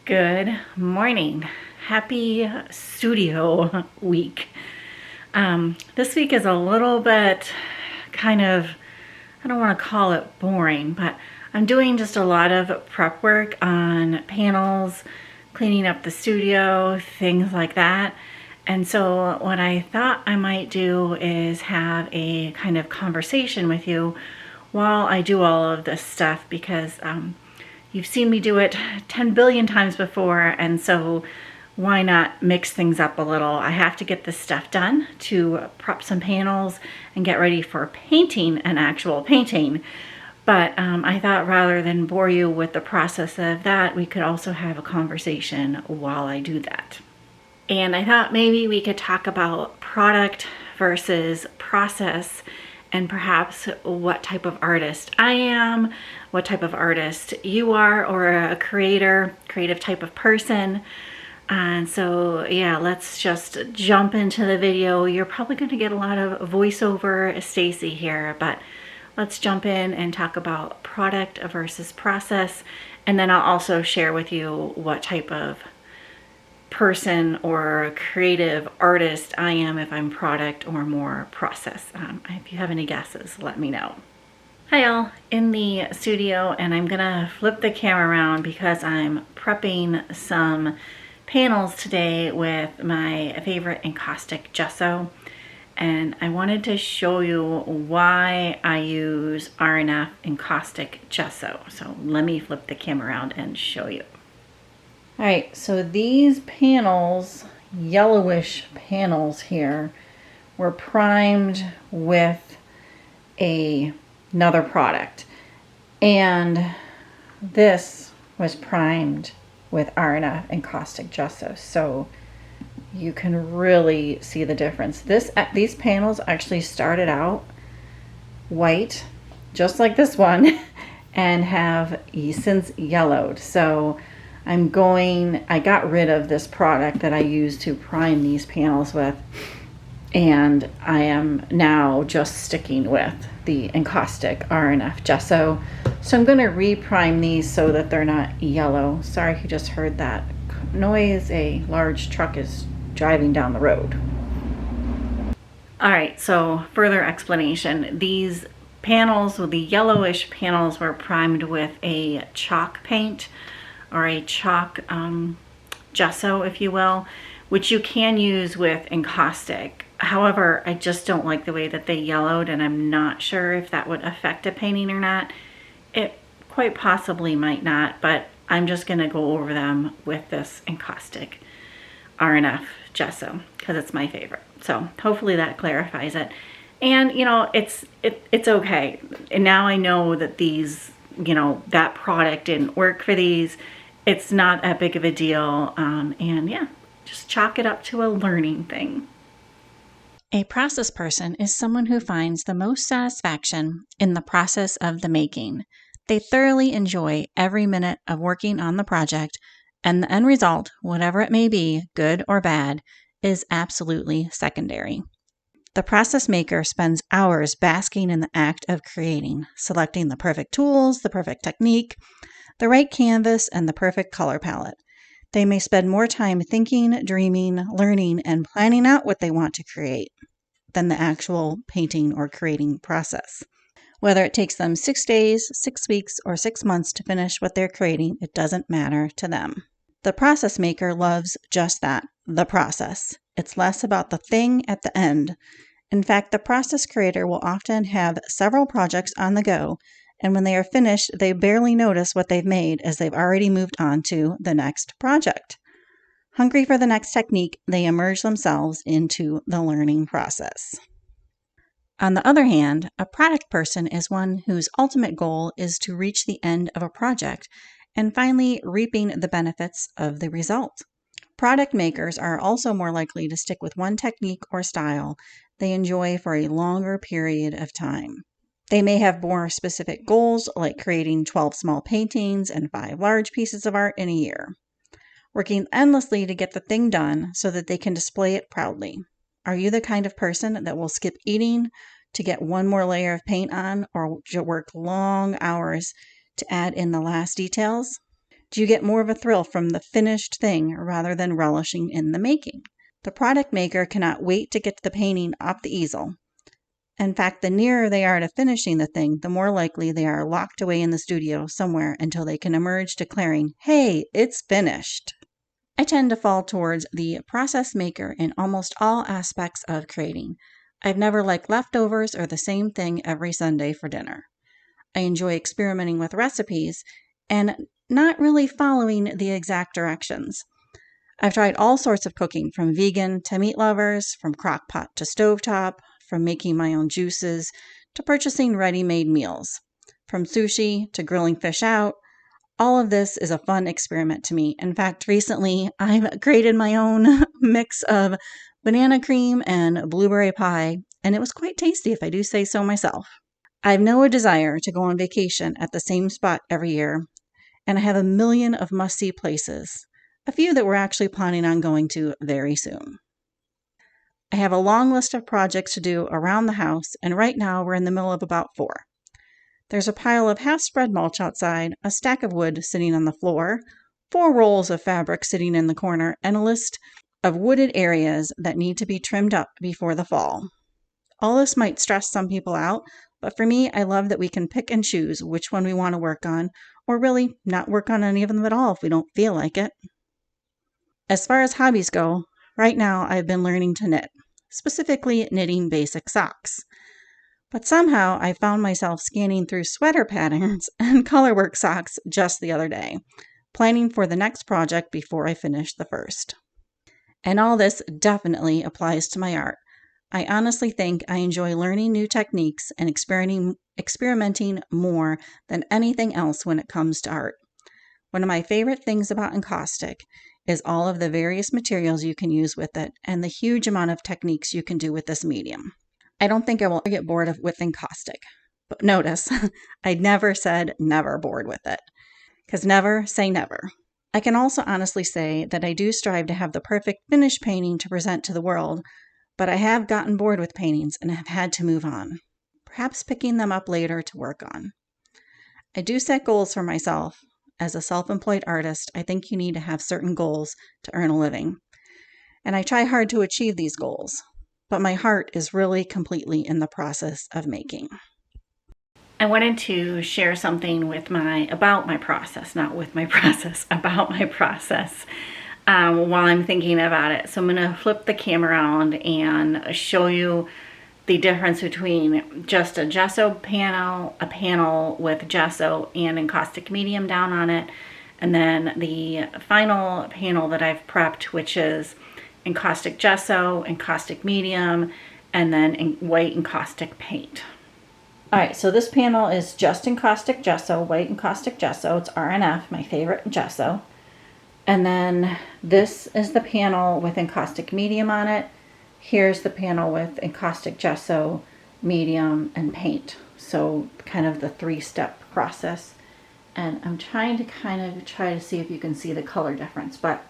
Good morning. Happy studio week. This week is a little bit kind of, I don't want to call it boring, but I'm doing just a lot of prep work on panels, cleaning up the studio, things like that. And so what I thought I might do is have a kind of conversation with you while I do all of this stuff, because you've seen me do it 10 billion times before, and so why not mix things up a little? I have to get this stuff done to prep some panels and get ready for painting an actual painting. But I thought rather than bore you with the process of that, we could also have a conversation while I do that. And I thought maybe we could talk about product versus process, and perhaps what type of artist I am, what type of artist you are, or a creative type of person. And so yeah, let's just jump into the video. You're probably going to get a lot of voiceover Stacy here, but let's jump in and talk about product versus process. And then I'll also share with you what type of person or creative artist I am, if I'm product or more process. If you have any guesses, let me know. Hi all, in the studio, and I'm gonna flip the camera around because I'm prepping some panels today with my favorite encaustic gesso, and I wanted to show you why I use R&F encaustic gesso. So let me flip the camera around and show you. All right, so these panels, yellowish panels here, were primed with another product. And this was primed with R&F encaustic gesso. So you can really see the difference. These panels actually started out white, just like this one, and have since yellowed. So I got rid of this product that I used to prime these panels with, and I am now just sticking with the encaustic R&F gesso. So I'm going to reprime these so that they're not yellow. Sorry if you just heard that noise. A large truck is driving down the road. All right, so further explanation. These panels, with the yellowish panels, were primed with a chalk paint, or a chalk gesso, if you will, which you can use with encaustic. However, I just don't like the way that they yellowed, and I'm not sure if that would affect a painting or not. It quite possibly might not, but I'm just gonna go over them with this encaustic R&F gesso because it's my favorite. So hopefully that clarifies it. And you know, it's okay. And now I know that these, you know, that product didn't work for these. It's not that big of a deal. And yeah, just chalk it up to a learning thing. A process person is someone who finds the most satisfaction in the process of the making. They thoroughly enjoy every minute of working on the project, and the end result, whatever it may be, good or bad, is absolutely secondary. The process maker spends hours basking in the act of creating, selecting the perfect tools, the perfect technique, the right canvas, and the perfect color palette. They may spend more time thinking, dreaming, learning, and planning out what they want to create than the actual painting or creating process. Whether it takes them 6 days, 6 weeks, or 6 months to finish what they're creating, it doesn't matter to them. The process maker loves just that, the process. It's less about the thing at the end. In fact, the process creator will often have several projects on the go, and when they are finished, they barely notice what they've made as they've already moved on to the next project. Hungry for the next technique, they immerse themselves into the learning process. On the other hand, a product person is one whose ultimate goal is to reach the end of a project and finally reaping the benefits of the result. Product makers are also more likely to stick with one technique or style they enjoy for a longer period of time. They may have more specific goals, like creating 12 small paintings and 5 large pieces of art in a year, working endlessly to get the thing done so that they can display it proudly. Are you the kind of person that will skip eating to get one more layer of paint on, or work long hours to add in the last details? Do you get more of a thrill from the finished thing rather than relishing in the making? The product maker cannot wait to get the painting off the easel. In fact, the nearer they are to finishing the thing, the more likely they are locked away in the studio somewhere until they can emerge declaring, "Hey, it's finished." I tend to fall towards the process maker in almost all aspects of creating. I've never liked leftovers or the same thing every Sunday for dinner. I enjoy experimenting with recipes and not really following the exact directions. I've tried all sorts of cooking, from vegan to meat lovers, from crock pot to stovetop, from making my own juices to purchasing ready-made meals, from sushi to grilling fish out. All of this is a fun experiment to me. In fact, recently I've created my own mix of banana cream and blueberry pie, and it was quite tasty if I do say so myself. I have no desire to go on vacation at the same spot every year, and I have a million of must-see places, a few that we're actually planning on going to very soon. I have a long list of projects to do around the house, and right now we're in the middle of about 4. There's a pile of half-spread mulch outside, a stack of wood sitting on the floor, 4 rolls of fabric sitting in the corner, and a list of wooded areas that need to be trimmed up before the fall. All this might stress some people out, but for me, I love that we can pick and choose which one we want to work on, or really not work on any of them at all if we don't feel like it. As far as hobbies go, right now I've been learning to knit, specifically knitting basic socks. But somehow I found myself scanning through sweater patterns and colorwork socks just the other day, planning for the next project before I finish the first. And all this definitely applies to my art. I honestly think I enjoy learning new techniques and experimenting more than anything else when it comes to art. One of my favorite things about encaustic is all of the various materials you can use with it and the huge amount of techniques you can do with this medium. I don't think I will ever get bored with encaustic. But notice, I never said never bored with it, because never say never. I can also honestly say that I do strive to have the perfect finished painting to present to the world, but I have gotten bored with paintings and have had to move on, perhaps picking them up later to work on. I do set goals for myself. As a self-employed artist, I think you need to have certain goals to earn a living, and I try hard to achieve these goals, but my heart is really completely in the process of making. I wanted to share something about my process, not with my process, about my process. While I'm thinking about it. So I'm going to flip the camera around and show you the difference between just a gesso panel, a panel with gesso and encaustic medium down on it, and then the final panel that I've prepped, which is encaustic gesso, encaustic medium, and then white encaustic paint. All right, so this panel is just encaustic gesso, white encaustic gesso. It's RNF, my favorite gesso. And then this is the panel with encaustic medium on it. Here's the panel with encaustic gesso, medium, and paint. So kind of the 3-step process. And I'm trying to see if you can see the color difference. But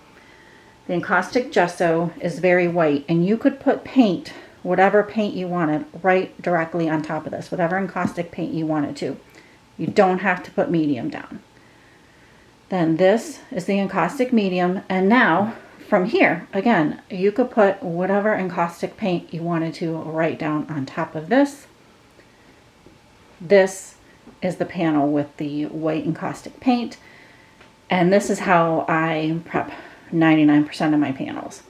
the encaustic gesso is very white, and you could put paint, whatever paint you wanted, right directly on top of this, whatever encaustic paint you wanted to. You don't have to put medium down. Then this is the encaustic medium, and now from here, again, you could put whatever encaustic paint you wanted to right down on top of this. This is the panel with the white encaustic paint, and this is how I prep 99% of my panels.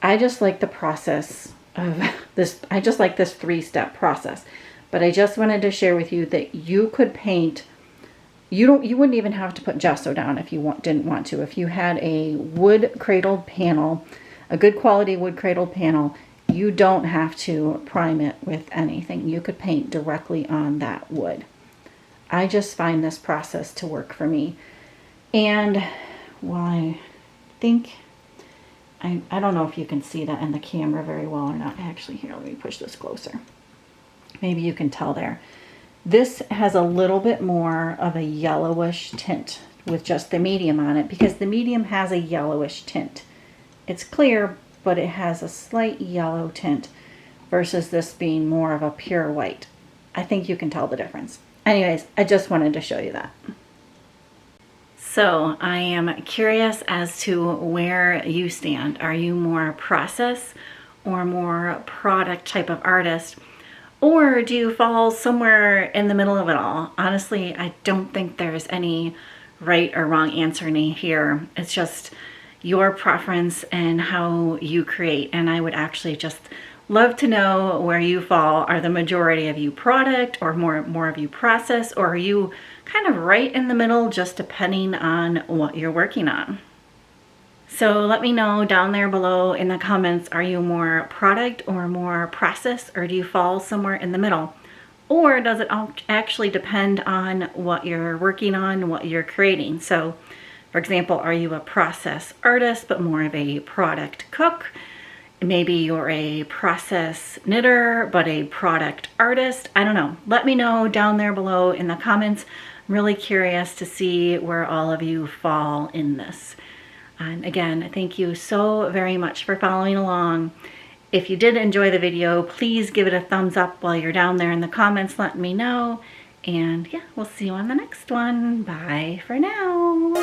I just like the process of this. I just like this 3-step process, but I just wanted to share with you that you could paint. You wouldn't even have to put gesso down if you didn't want to. If you had a wood cradled panel, a good quality wood cradled panel, you don't have to prime it with anything. You could paint directly on that wood. I just find this process to work for me. And well, I think, I don't know if you can see that in the camera very well or not. Actually, here, let me push this closer. Maybe you can tell there. This has a little bit more of a yellowish tint with just the medium on it, because the medium has a yellowish tint. It's clear, but it has a slight yellow tint versus this being more of a pure white. I think you can tell the difference. Anyways, I just wanted to show you that. So I am curious as to where you stand. Are you more process or more product type of artist? Or do you fall somewhere in the middle of it all? Honestly, I don't think there's any right or wrong answer here. It's just your preference and how you create. And I would actually just love to know where you fall. Are the majority of you product or more of you process, or are you kind of right in the middle, just depending on what you're working on? So let me know down there below in the comments, are you more product or more process, or do you fall somewhere in the middle? Or does it actually depend on what you're working on, what you're creating? So for example, are you a process artist but more of a product cook? Maybe you're a process knitter but a product artist. I don't know. Let me know down there below in the comments. I'm really curious to see where all of you fall in this. And again, thank you so very much for following along. If you did enjoy the video, please give it a thumbs up while you're down there in the comments letting me know. And yeah, we'll see you on the next one. Bye for now.